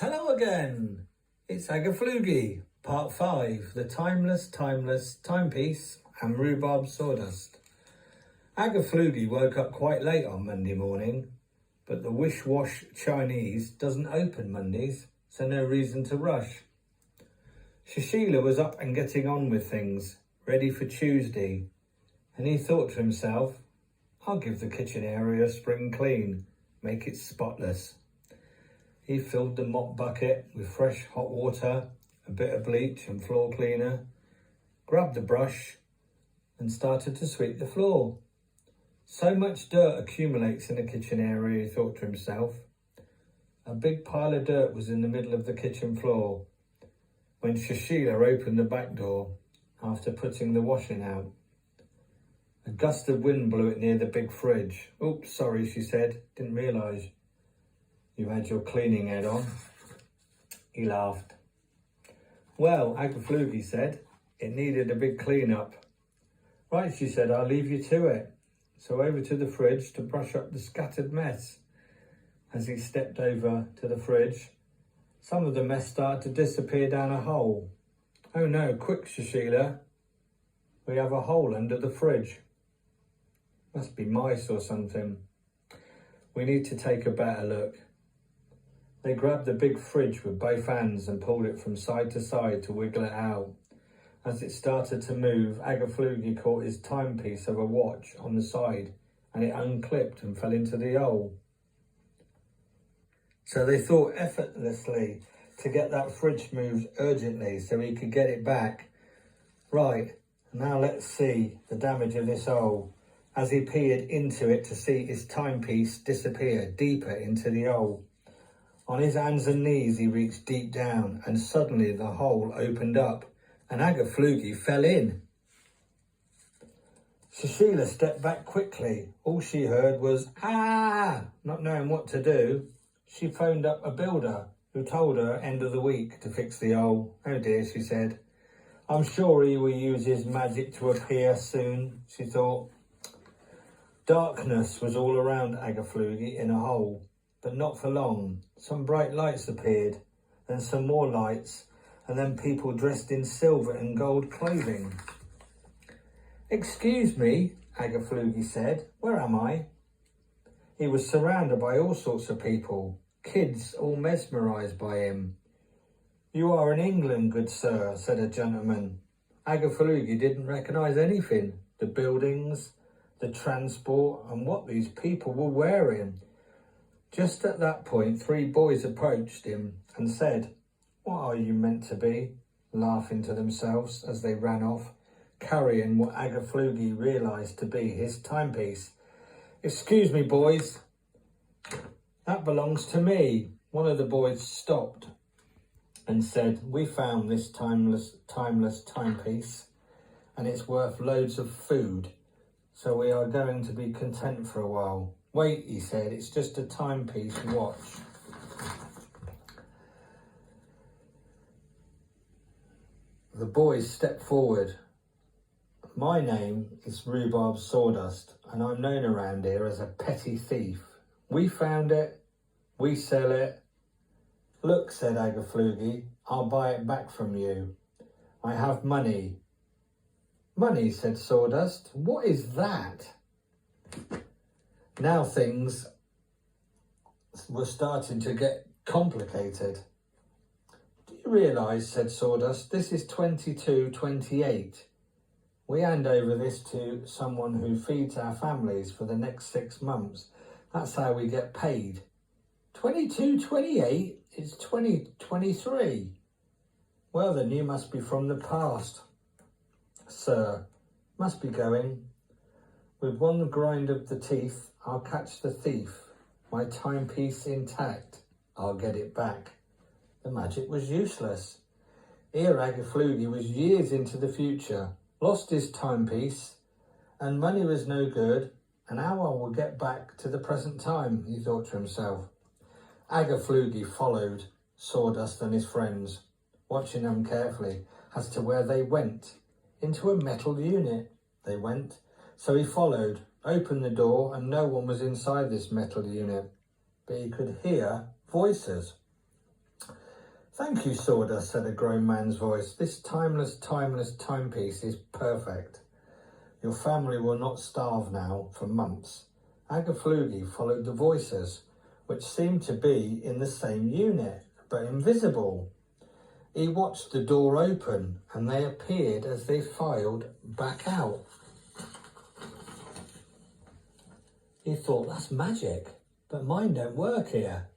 Hello again, it's Agafluggy, part 5, the timeless timepiece and rhubarb sawdust. Agafluggy woke up quite late on Monday morning, but the wish-wash Chinese doesn't open Mondays, so no reason to rush. Shashila was up and getting on with things, ready for Tuesday, and he thought to himself, I'll give the kitchen area a spring clean, make it spotless. He filled the mop bucket with fresh hot water, a bit of bleach and floor cleaner, grabbed the brush and started to sweep the floor. So much dirt accumulates in a kitchen area, he thought to himself. A big pile of dirt was in the middle of the kitchen floor when Shashila opened the back door after putting the washing out. A gust of wind blew it near the big fridge. Oops, sorry, she said, didn't realise you had your cleaning head on. He laughed. Well, Agafluggy said, it needed a big clean up. Right, she said, I'll leave you to it. So over to the fridge to brush up the scattered mess. As he stepped over to the fridge, some of the mess started to disappear down a hole. Oh no, quick, Shashila. We have a hole under the fridge. Must be mice or something. We need to take a better look. They grabbed the big fridge with both hands and pulled it from side to side to wiggle it out. As it started to move, Agafluggy caught his timepiece of a watch on the side and it unclipped and fell into the hole. So they thought effortlessly to get that fridge moved urgently so he could get it back. Right, now let's see the damage of this hole. As he peered into it to see his timepiece disappear deeper into the hole. On his hands and knees, he reached deep down and suddenly the hole opened up and Agafluggy fell in. Shashila stepped back quickly. All she heard was, ah! Not knowing what to do, she phoned up a builder who told her end of the week to fix the hole. Oh dear, she said. I'm sure he will use his magic to appear soon, she thought. Darkness was all around Agafluggy in a hole. But not for long. Some bright lights appeared, then some more lights, and then people dressed in silver and gold clothing. Excuse me, Agafluggy said, where am I? He was surrounded by all sorts of people, kids all mesmerised by him. You are in England, good sir, said a gentleman. Agafluggy didn't recognise anything, the buildings, the transport, and what these people were wearing. Just at that point, 3 boys approached him and said, what are you meant to be? Laughing to themselves as they ran off, carrying what Agafluggy realised to be his timepiece. Excuse me, boys. That belongs to me. One of the boys stopped and said, we found this timeless timepiece and it's worth loads of food. So we are going to be content for a while. Wait, he said, it's just a timepiece watch. The boys stepped forward. My name is Rhubarb Sawdust and I'm known around here as a petty thief. We found it, we sell it. Look, said Agafluggy, I'll buy it back from you. I have money. Money, said Sawdust, what is that? Now things were starting to get complicated. Do you realise, said Sawdust, this is 22.28. We hand over this to someone who feeds our families for the next 6 months. That's how we get paid. 22.28? It's 2023. Well then, you must be from the past, sir. Must be going. With one grind of the teeth, I'll catch the thief. My timepiece intact. I'll get it back. The magic was useless. Here Agafluggy was years into the future, lost his timepiece, and money was no good, and how I will get back to the present time, he thought to himself. Agafluggy followed Sawdust and his friends, watching them carefully as to where they went. Into a metal unit they went. So he followed, opened the door, and no one was inside this metal unit. But he could hear voices. Thank you, Sawdust, said a grown man's voice. This timeless timepiece is perfect. Your family will not starve now for months. Agafluggy followed the voices, which seemed to be in the same unit, but invisible. He watched the door open, and they appeared as they filed back out. He thought, that's magic, but mine don't work here.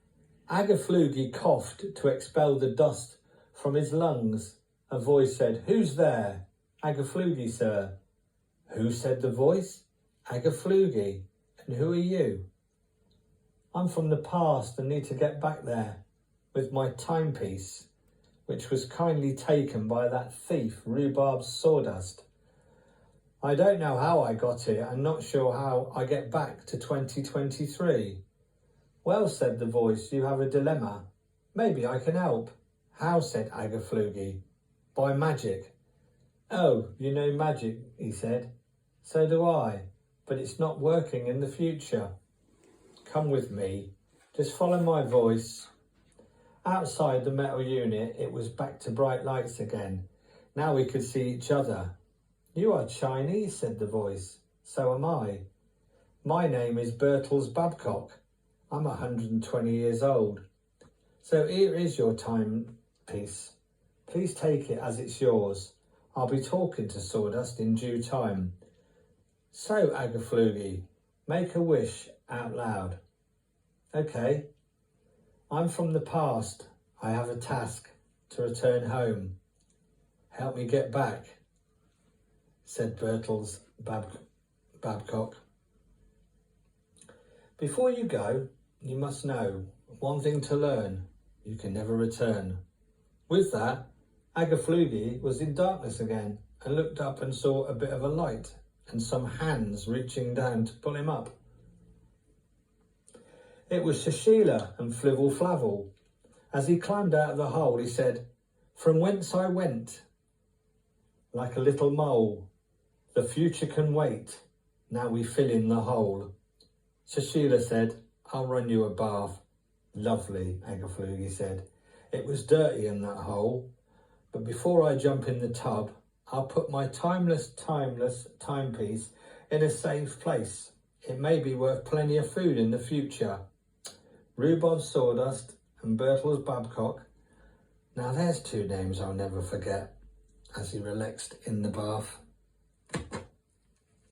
Agafluggy coughed to expel the dust from his lungs. A voice said, who's there? Agafluggy, sir. Who, said the voice? Agafluggy. And who are you? I'm from the past and need to get back there with my timepiece, which was kindly taken by that thief, Rhubarb Sawdust. I don't know how I got here and not sure how I get back to 2023. Well, said the voice, you have a dilemma. Maybe I can help. How, said Agafluggy. By magic. Oh, you know magic, he said. So do I, but it's not working in the future. Come with me. Just follow my voice. Outside the metal unit, it was back to bright lights again. Now we could see each other. You are Chinese, said the voice. So am I. My name is Babcock. I'm 120 years old. So here is your timepiece. Please take it as it's yours. I'll be talking to Sawdust in due time. So, Agafluggy, make a wish out loud. Okay. I'm from the past. I have a task to return home. Help me get back, said Babcock. Before you go, you must know one thing to learn. You can never return. With that, Agafluggy was in darkness again and looked up and saw a bit of a light and some hands reaching down to pull him up. It was Shashila and Flivel Flavel. As he climbed out of the hole, he said, from whence I went, like a little mole, the future can wait, now we fill in the hole. Shashila said, I'll run you a bath. Lovely, Agafluggy said. It was dirty in that hole, but before I jump in the tub, I'll put my timeless timepiece in a safe place. It may be worth plenty of food in the future. Rhubarb Sawdust and Babcock. Now there's two names I'll never forget, as he relaxed in the bath.